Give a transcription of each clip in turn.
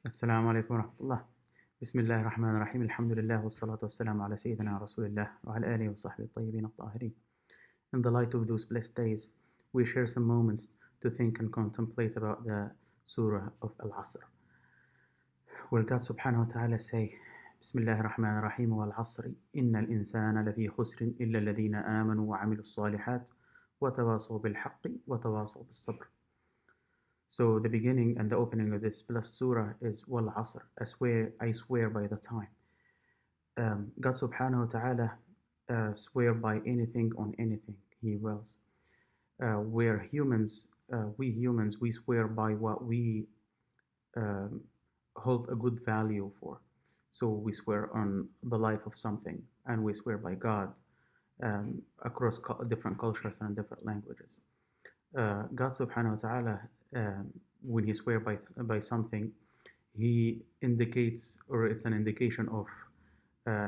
السلام عليكم ورحمة الله. بسم الله الرحمن الرحيم. الحمد لله والصلاة والسلام على سيدنا رسول الله وعلى آله وصحبه الطيبين الطاهرين. In the light of those blessed days, we share some moments to think and contemplate about the Surah of Al-Asr, where God subhanahu wa ta'ala say, بسم الله الرحمن الرحيم والعصر إن الإنسان لفي خسر إلا الذين آمنوا وعملوا الصالحات وتواصوا بالحق وتواصوا بالصبر. So the beginning and the opening of this blessed surah is Wal Asr. I swear by the time. God subhanahu wa ta'ala swear by anything on anything He wills. We're humans, we humans, we swear by what we um, hold a good value for. So we swear on the life of something, and we swear by God across different cultures and different languages. God subhanahu wa ta'ala, when He swear by something, He indicates, or it's an indication of,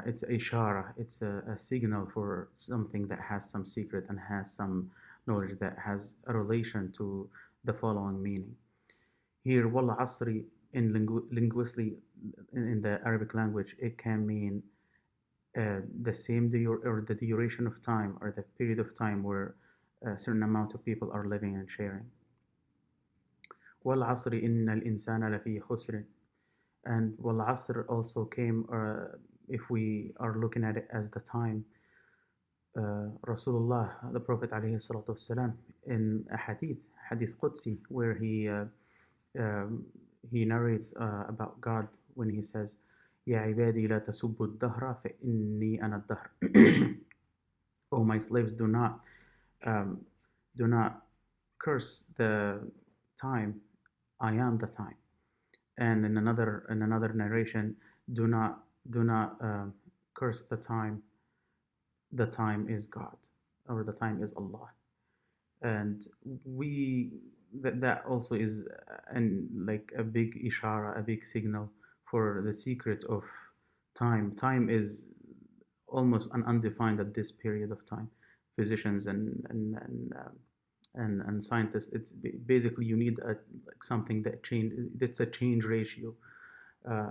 it's a ishara, it's a signal for something that has some secret and has some knowledge that has a relation to the following meaning. Here, wal asri, in linguistically, in the Arabic language, it can mean the same or the duration of time, or the period of time where a certain amount of people are living and sharing. Wal asri innal insana lafi khusr. And wal asr also came, if we are looking at it as the time, Rasulullah, the Prophet alayhi salatu wasalam, in a hadith Qudsi, where he narrates about God when he says, Ya ibadi la tasubbu ad-dahra fa inni ana ad-dahr. Oh my slaves, um, do not curse the time, I am the time. And in another narration, do not curse the time is God, or the time is Allah. And that also is like a big ishara, a big signal for the secret of time is almost undefined at this period of time. Physicians and scientists, it's basically you need like something that's a change ratio,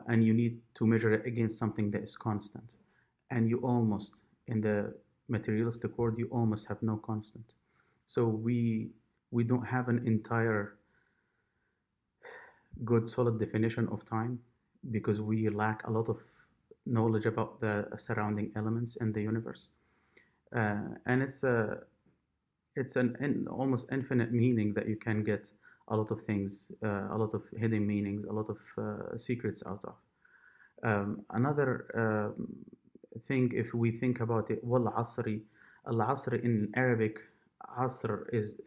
and you need to measure it against something that is constant, and you almost, in the materialistic world, you almost have no constant. So we don't have an entire good solid definition of time, because we lack a lot of knowledge about the surrounding elements in the universe, and it's an almost infinite meaning that you can get a lot of things, a lot of hidden meanings, a lot of secrets out of. Another thing, if we think about it, wal asri, al asri in Arabic, asr is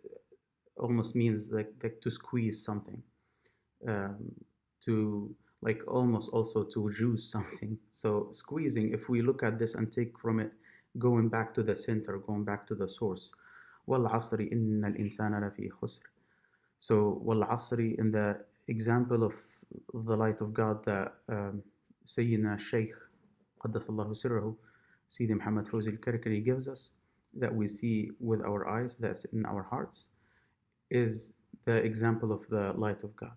almost means like to squeeze something, to like almost also to juice something. So squeezing, if we look at this and take from it, going back to the center, going back to the source, wal asri innal insana lafi khusr. So wal asri, in the example of the light of God that Sayyidina Shaykh Qaddasallahu Sirrahu, Sayyidi Muhammad Fawzi al-Karkari gives us, that we see with our eyes, that's in our hearts, is the example of the light of God.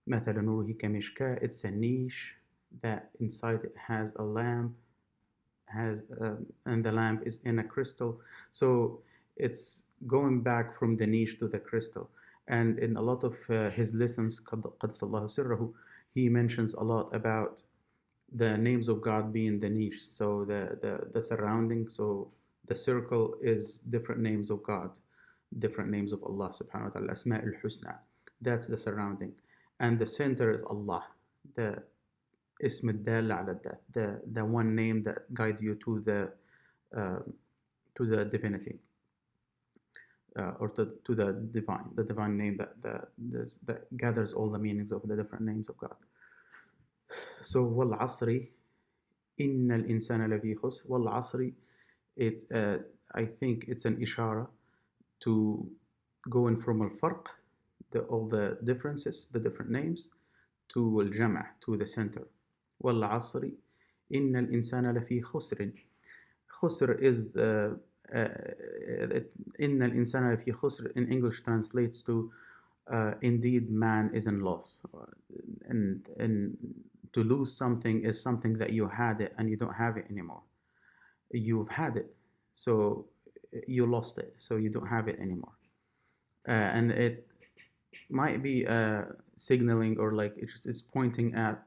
مثل نوره كمشكاة, it's a niche that inside it has a lamp, and the lamp is in a crystal. So it's going back from the niche to the crystal. And in a lot of his lessons, Qaddasallahu Sirrahu, he mentions a lot about the names of God being the niche. So the surrounding, so the circle is different names of God, different names of Allah subhanahu wa ta'ala, Asma'ul Husna. That's the surrounding. And the center is Allah, the Ism al-Dal ala that, the one name that guides you to the divinity, or to the divine name that gathers all the meanings of the different names of God. So wal asri innal insana lafi khusr. Wal asri, it I think it's an ishara to going from al-farq, all the differences, the different names, to al-jama', to the center. Wal asri innal insana lafi khusr. Khusr is the innal insana lafi khusr in English translates to indeed man is in loss. and to lose something is something that you had it and you don't have it anymore. You've had it, so you lost it, so you don't have it anymore. And it might be signaling, or like it's pointing at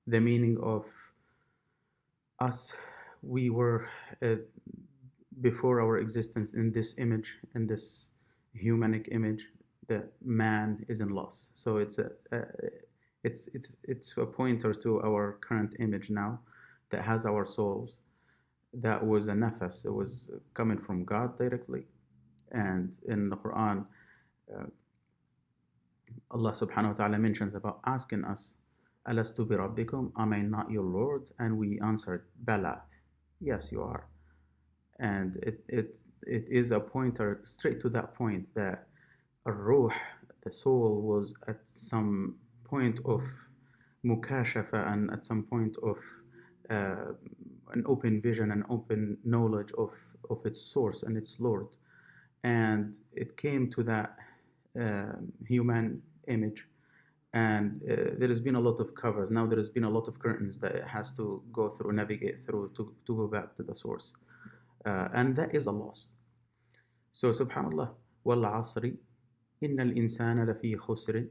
the meaning of us. We were before our existence in this image, in this humanic image, that man is in loss. So it's a pointer to our current image now, that has our souls. That was a nafas. It was coming from God directly. And in the Quran, Allah subhanahu wa ta'ala mentions about asking us, Alastu bi rabbikum, am I not your Lord? And we answered, Bala, yes you are. And it is a pointer straight to that point, that ruh, the soul, was at some point of mukashafa, and at some point of an open vision and open knowledge of its source and its Lord. And it came to that human image. And there has been a lot of covers. Now there has been a lot of curtains that it has to go through, navigate through to go back to the source. And that is a loss. So subhanallah, wal asri, innal insana lafi khusr.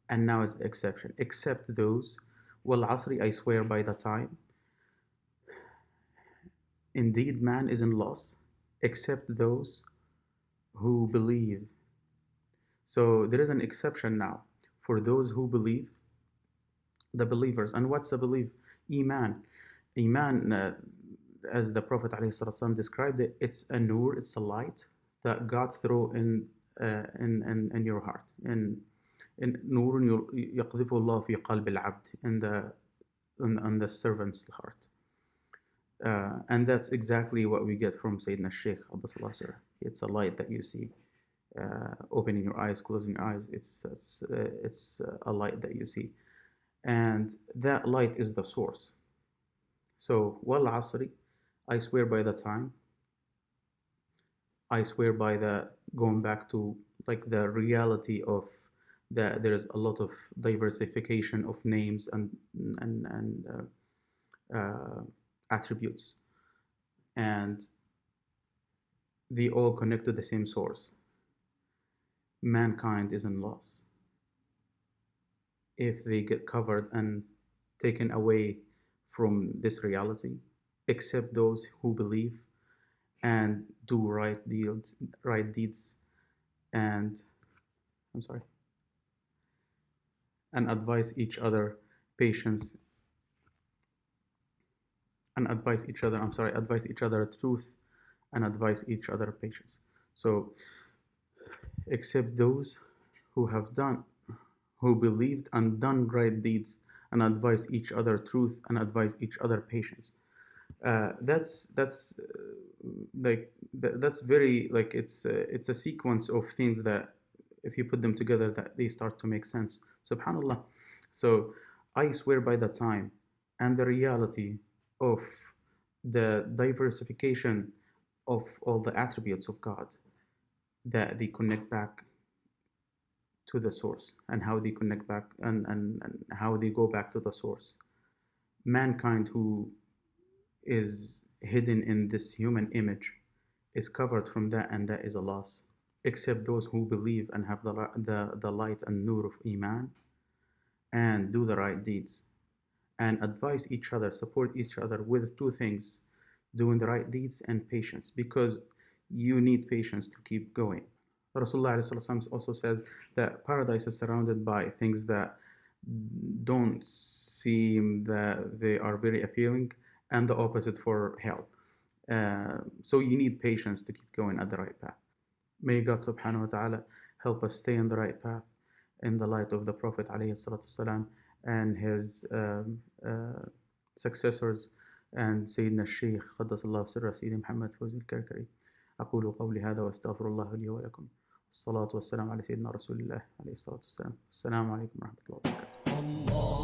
And now is the exception, except those, wal asri, I swear by the time, indeed man is in loss, except those who believe. So there is an exception now for those who believe, the believers. And what's a belief? Iman. Iman, as the Prophet ﷺ described it, it's a nur, it's a light that God threw in your heart. In nur يقذفه الله في قلب العبد, in the servant's heart. And that's exactly what we get from Sayyidina Shaykh. It's a light that you see, opening your eyes, closing your eyes. It's a light that you see, and that light is the source. So wal asri, I swear by the time. I swear by the going back to like the reality of that there is a lot of diversification of names and attributes, and they all connect to the same source. Mankind is in loss if they get covered and taken away from this reality, except those who believe and do right deeds, and and advise each other patience, and advise each other truth, and advise each other patience. So except those who believed and done right deeds, and advise each other truth, and advise each other patience. That's very, like, it's a sequence of things that if you put them together, that they start to make sense. Subhanallah. So I swear by the time and the reality of the diversification of all the attributes of God, that they connect back to the source, and how they connect back and how they go back to the source. Mankind, who is hidden in this human image, is covered from that, and that is a loss, except those who believe and have the light and nur of Iman, and do the right deeds, and advise each other, support each other with two things: doing the right deeds and patience, because you need patience to keep going. Rasulullah also says that paradise is surrounded by things that don't seem that they are very appealing, and the opposite for hell. So you need patience to keep going at the right path. May God subhanahu wa ta'ala help us stay on the right path in the light of the Prophet ﷺ and his successors, and Sayyidina Shaykh قدس الله سره سيدي محمد فوزي الكركري. أقول قولي هذا وأستغفر الله لي ولكم. الصلاة والسلام على سيدنا رسول الله عليه الصلاة والسلام. السلام عليكم ورحمة الله وبركاته.